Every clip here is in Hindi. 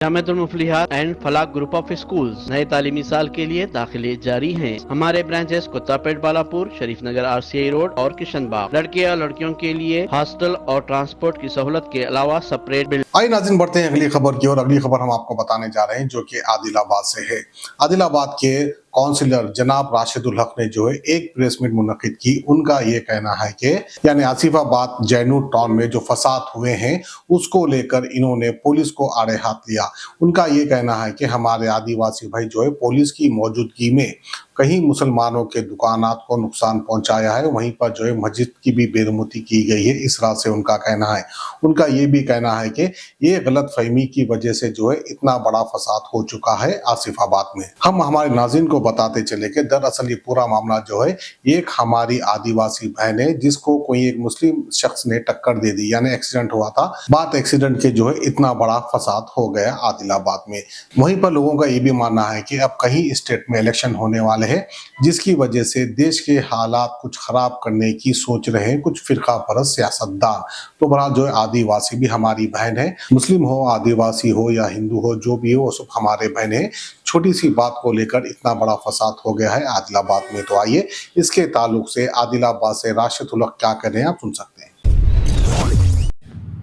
जामिअतुल Muflihat and Falah group of schools नए तालीमी साल के लिए दाखिले जारी हैं। हमारे branches Kuttapet, Balapur, Sharif Nagar, RCI road और किशनबाग। लड़के या लड़कियों के लिए हॉस्टल और ट्रांसपोर्ट की सहूलत के अलावा सेपरेट बिल्डिंग। आइए नाज़रीन, बढ़ते हैं अगली खबर की ओर। अगली खबर हम आपको बताने जा रहे हैं जो कि आदिलाबाद से है। आदिलाबाद के काउंसिलर जनाब राशिदुल हक ने जो है एक प्रेस मीट मुनक्किद की। उनका ये कहना है कि यानी आसिफाबाद जैनूर टाउन में जो फसाद हुए हैं उसको लेकर इन्होंने पुलिस को आड़े हाथ लिया। उनका ये कहना है कि हमारे आदिवासी भाई जो है पुलिस की मौजूदगी में कहीं मुसलमानों के दुकानात को नुकसान पहुंचाया है, वहीं पर जो है मस्जिद की भी बेरुमती की गई है। इस रात से उनका कहना है। उनका ये भी कहना है कि ये गलत फहमी की वजह से जो है इतना बड़ा फसाद हो चुका है आसिफाबाद में। हम हमारे नाज़रीन को बताते चले कि दरअसल ये पूरा मामला जो है एक हमारी आदिवासी बहन है जिसको कोई एक मुस्लिम शख्स ने टक्कर दे दी, यानी एक्सीडेंट हुआ था। बात एक्सीडेंट के जो है इतना बड़ा फसाद हो गया आदिलाबाद में। वहीं पर लोगों का ये भी मानना है कि अब कहीं स्टेट में इलेक्शन होने वाले हैं जिसकी वजह से देश के हालात कुछ खराब करने की सोच रहे हैं कुछ फिरका परस्त सियासतदान। तो बहरहाल जो है आदिवासी भी हमारी बहन है, मुस्लिम हो, आदिवासी हो या हिंदू हो, जो भी हो वो सब हमारे बहन है। छोटी सी बात को लेकर इतना बड़ा फसाद हो गया है आदिलाबाद में। तो आइए इसके ताल्लुक से आदिलाबाद से राशिदुल हक क्या कर रहे हैं आप सुन सकते हैं।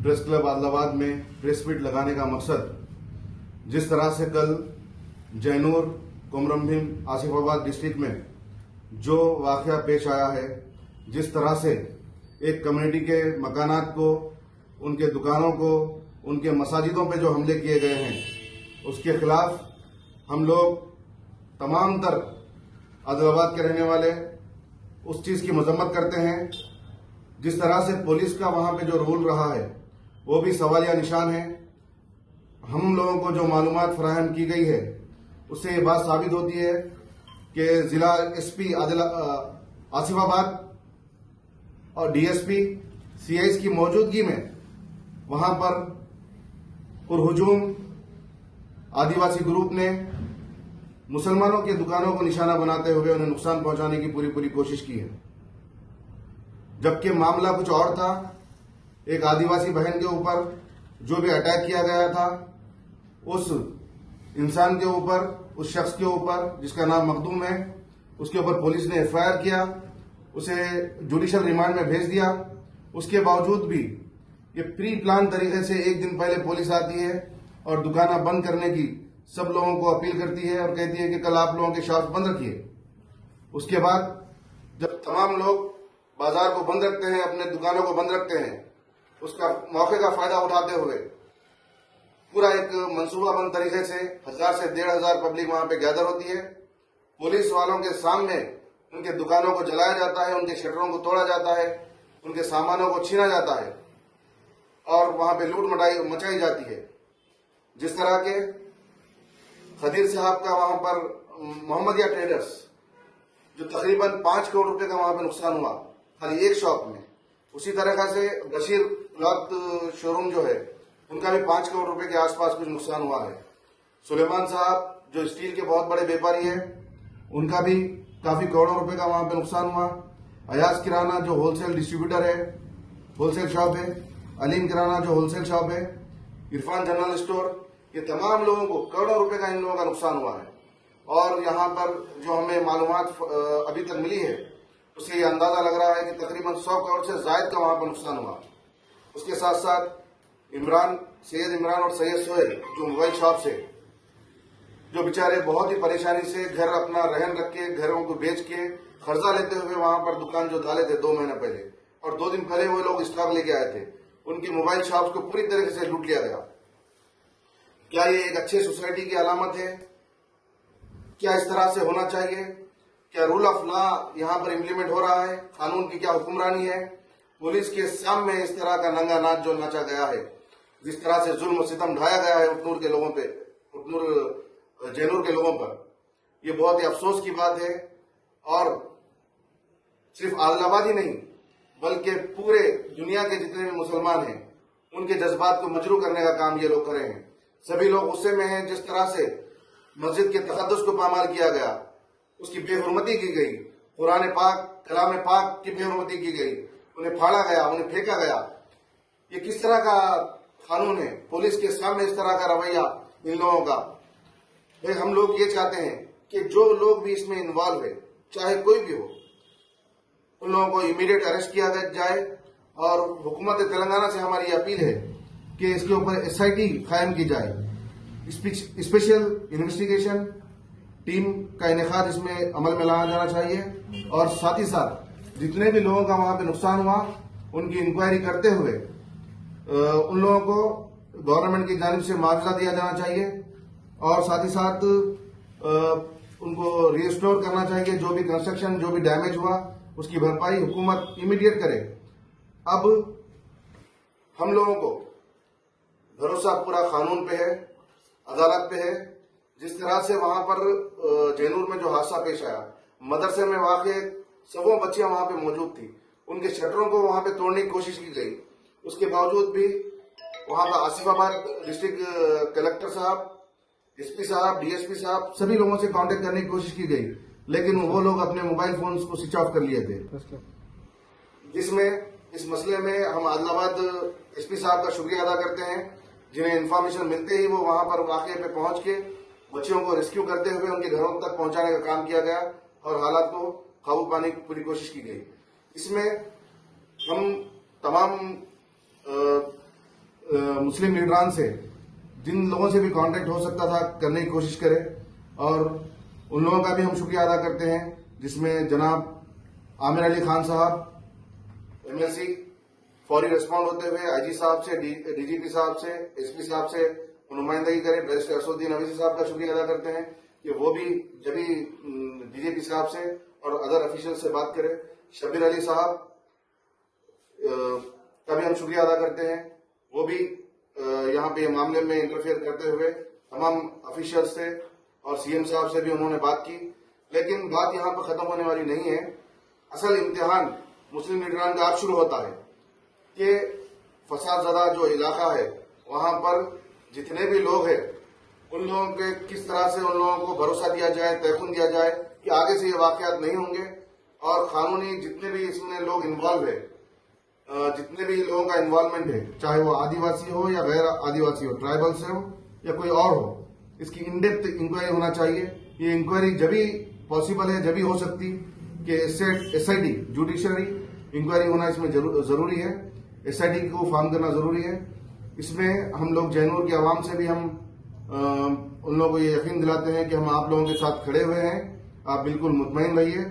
प्रेस क्लब आदिलाबाद में प्रेस मीट लगाने का मकसद, जिस तरह से कल जैनूर, कोमरम भीम, आसिफाबाद डिस्ट्रिक्ट में जो वाकया पेश आया है, जिस तरह से एक कम्युनिटी के मकानात को, उनके दुकानों को, उनके मसाजिदों पे जो हमले किए गए हैं, उसके खिलाफ हम लोग तमाम तर आदिलाबाद के रहने वाले उस चीज की मजम्मत करते हैं। जिस तरह से पुलिस का वहां पे जो रोल रहा है वो भी सवालिया निशान है। हम लोगों को जो मालूमात फराहम की गई है उससे ये बात साबित होती है कि जिला SP आसिफाबाद और DSP CIs की मौजूदगी में वहां पर पुरहुजूम आदिवासी ग्रुप ने मुसलमानों की दुकानों को निशाना बनाते हुए उन्हें नुकसान पहुंचाने की पूरी कोशिश की है, जबकि मामला कुछ और था। एक आदिवासी बहन के ऊपर जो भी अटैक किया गया था, उस इंसान के ऊपर, उस शख्स के ऊपर जिसका नाम मखदूम है, उसके ऊपर पुलिस ने FIR किया, उसे जुडिशियल रिमांड में भेज दिया। उसके बावजूद भी ये प्री प्लान तरीके से एक दिन पहले पुलिस आती है और दुकाना बंद करने की सब लोगों को अपील करती है और कहती है कि कल आप लोगों के शॉप्स बंद रखिए। उसके बाद जब तमाम लोग बाजार को बंद रखते हैं, अपने दुकानों को बंद रखते हैं, उसका मौके का फायदा उठाते हुए पूरा एक मंसूबाबंद तरीके से 1000 से 1500 पब्लिक वहां पे गैदर होती है। पुलिस वालों के सामने उनके दुकानों को जलाया जाता है, उनके शटरों को तोड़ा जाता है, उनके सामानों को छीना जाता है और वहां पे लूट मचाई जाती है। जिस तरह के खदीर साहब का वहां पर मोहम्मदिया ट्रेडर्स जो तकरीबन 5 करोड़ रुपए का वहां पे नुकसान हुआ खाली एक शॉप में। उसी तरह से बशीर क्लॉथ शोरूम जो है उनका भी 5 करोड़ रुपए के आसपास कुछ नुकसान हुआ है। सुलेमान साहब जो स्टील के बहुत बड़े व्यापारी हैं, उनका भी काफी करोड़ों रुपए का वहां पे नुकसान हुआ। अयाज किराना जो होलसेल डिस्ट्रीब्यूटर है, होलसेल शॉप है, अलीम किराना जो होलसेल शॉप है, इरफान जनरल स्टोर, ये तमाम लोगों को करोड़ों रुपए का इन लोगों का नुकसान हुआ है। और यहाँ पर जो हमें मालूमात अभी तक मिली है उससे ये अंदाजा लग रहा है कि तकरीबन 100 करोड़ से ज्यादा का वहां पर नुकसान हुआ। उसके साथ साथ सैयद इमरान और सैयद सोहेल जो मोबाइल शॉप से, जो बेचारे बहुत ही परेशानी से घर अपना रहन रख के, घरों को बेच के कर्जा लेते हुए वहां पर दुकान जो डाले थे 2 महीने पहले, और 2 दिन पहले वो लोग स्टॉक लेके आए थे, उनकी मोबाइल शॉप को पूरी तरीके से लूट लिया गया। क्या ये एक अच्छे सोसाइटी की अलामत है? क्या इस तरह से होना चाहिए? क्या रूल ऑफ लॉ यहाँ पर इम्प्लीमेंट हो रहा है? कानून की क्या हुक्मरानी है? पुलिस के सामने इस तरह का नंगा नाच जो नाचा गया है, जिस तरह से जुल्म सितम ढाया गया है उटनूर के लोगों पे, उटनूर जैनूर के लोगों पर, ये बहुत ही अफसोस की बात है। और सिर्फ आदिलाबाद ही नहीं बल्कि पूरे दुनिया के जितने भी मुसलमान हैं उनके जज्बात को मजरू करने का काम ये लोग कर रहे हैं। सभी लोग गुस्से में हैं। जिस तरह से मस्जिद के तकद्दुस को पामाल किया गया, उसकी बेहुरमती की गई, कुरान पाक, कलाम पाक की बेहुरमती की गई, उन्हें फाड़ा गया, उन्हें फेंका गया, ये किस तरह का कानून है? पुलिस के सामने इस तरह का रवैया, इन लोगों का। फिर हम लोग ये चाहते हैं कि जो लोग भी इसमें इन्वॉल्व है, चाहे कोई भी हो, उन लोगों को इमीडिएट अरेस्ट किया जाए। और हुकूमत तेलंगाना से हमारी अपील है कि इसके ऊपर एसआईटी कायम की जाए, स्पेशल इन्वेस्टिगेशन टीम का इनेकाद इसमें अमल में लाया जाना चाहिए। और साथ ही साथ जितने भी लोगों का वहां पे नुकसान हुआ उनकी इंक्वायरी करते हुए उन लोगों को गवर्नमेंट की जानिब से मुआवजा दिया जाना चाहिए। और साथ ही साथ उनको रिस्टोर करना चाहिए। जो भी कंस्ट्रक्शन, जो भी डैमेज हुआ उसकी भरपाई हुकूमत इमीडिएट करे। अब हम लोगों को भरोसा पूरा कानून पे है, अदालत पे है। जिस तरह से वहां पर जैनूर में जो हादसा पेश आया, मदरसे में वाक़ सबों बच्चियां वहां पे मौजूद थी, उनके शटरों को वहां पे तोड़ने की कोशिश की गई। उसके बावजूद भी वहां पर आसिफाबाद डिस्ट्रिक्ट कलेक्टर साहब, एसपी साहब, डीएसपी साहब, सभी लोगों से कांटेक्ट करने की कोशिश की गई, लेकिन वो लोग अपने मोबाइल फोन्स को स्विच ऑफ कर लिए थे। जिसमें इस मसले में हम आदिलाबाद एसपी साहब का शुक्रिया अदा करते हैं, जिन्हें इन्फॉर्मेशन मिलते ही वो वहां पर वाकये पे पहुंच के बच्चियों को रेस्क्यू करते हुए उनके घरों तक पहुंचाने का काम किया गया और हालात को काबू पाने की पूरी कोशिश की गई। इसमें हम तमाम मुस्लिम लीडरान से, जिन लोगों से भी कांटेक्ट हो सकता था, करने की कोशिश करें। और उन लोगों का भी हम शुक्रिया अदा करते हैं, जिसमें जनाब आमिर अली खान साहब एमएलसी फौरी रिस्पॉन्ड होते हुए आईजी साहब से, डीजीपी साहब से, एसपी साहब से नुमाइंदगी करें। बैरिस्टर असदुद्दीन अवैसी साहब का शुक्रिया अदा करते हैं कि वो भी जब भी डीजीपी साहब से और अदर ऑफिशियल से बात करें। शब्बीर अली साहब का भी हम शुक्रिया अदा करते हैं, वो भी यहाँ पे मामले में इंटरफेयर करते हुए तमाम ऑफिशियल से और सीएम साहब से भी उन्होंने बात की। लेकिन बात यहाँ पर खत्म होने वाली नहीं है। असल इम्तिहान मुस्लिम लीडरान का आज शुरू होता है कि फसादज़दा जो इलाका है वहां पर जितने भी लोग हैं उन लोगों के किस तरह से उन लोगों को भरोसा दिया जाए, तयक़ुन दिया जाए कि आगे से ये वाकयात नहीं होंगे। और कानूनी जितने भी इसमें लोग इन्वॉल्व है, जितने भी लोगों का इन्वॉल्वमेंट है, चाहे वो आदिवासी हो या गैर आदिवासी हो, ट्राइबल से हो या कोई और हो, इसकी इन डेप्थ इंक्वायरी होना चाहिए। ये इंक्वायरी जब भी पॉसिबल है, जब भी हो सकती कि एसआईटी जुडिशरी इंक्वायरी होना इसमें जरूरी है। एसआईटी को फॉर्म करना जरूरी है। इसमें हम लोग जैनूर की आवाम से भी हम उन लोगों को ये यकीन दिलाते हैं कि हम आप लोगों के साथ खड़े हुए हैं। आप बिल्कुल मुतमईन रहिए,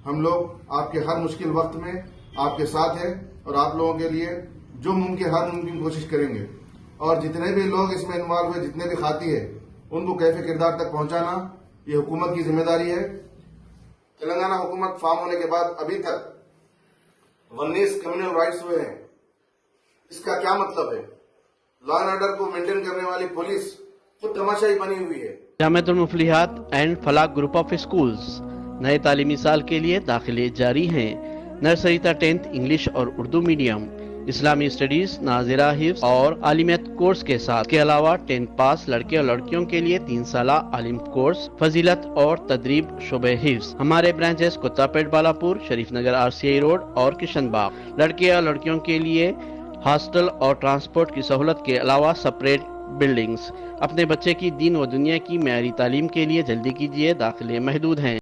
हम लोग आपके हर मुश्किल वक्त में आपके साथ हैं और आप लोगों के लिए जो मुमकिन हर मुमकिन कोशिश करेंगे। और जितने भी लोग इसमें इन्वॉल्व हुए, जितने भी खाती है, उनको कैफे किरदार तक पहुंचाना ये हुकूमत की जिम्मेदारी है। तेलंगाना हुकूमत फॉर्म होने के बाद अभी तक 19 कम्युनल राइट्स हुए हैं। इसका क्या मतलब है? लॉ एंड ऑर्डर को मेंटेन करने वाली पुलिस खुद तमाशाई बनी हुई है। जामिअतुल Muflihat and Falah group of schools नए तालीमी साल के लिए दाखिले जारी हैं। नर्सरी तक 10th इंग्लिश और उर्दू मीडियम, इस्लामी स्टडीज, नाजिरा हिफ्ज और आलिमियत कोर्स के साथ के अलावा 10th पास लड़के और लड़कियों के लिए 3 साला आलिम कोर्स, फजीलत और तदरीब शुबे हिफ्ज। हमारे branches Kuttapet, Balapur, Sharif Nagar RCI road और किशनबाग। लड़के और लड़कियों के लिए हॉस्टल और ट्रांसपोर्ट की सहूलत के अलावा सेपरेट बिल्डिंग्स। अपने बच्चे की दीन व दुनिया की मेयारी तालीम के लिए जल्दी कीजिए, दाखिले महदूद हैं।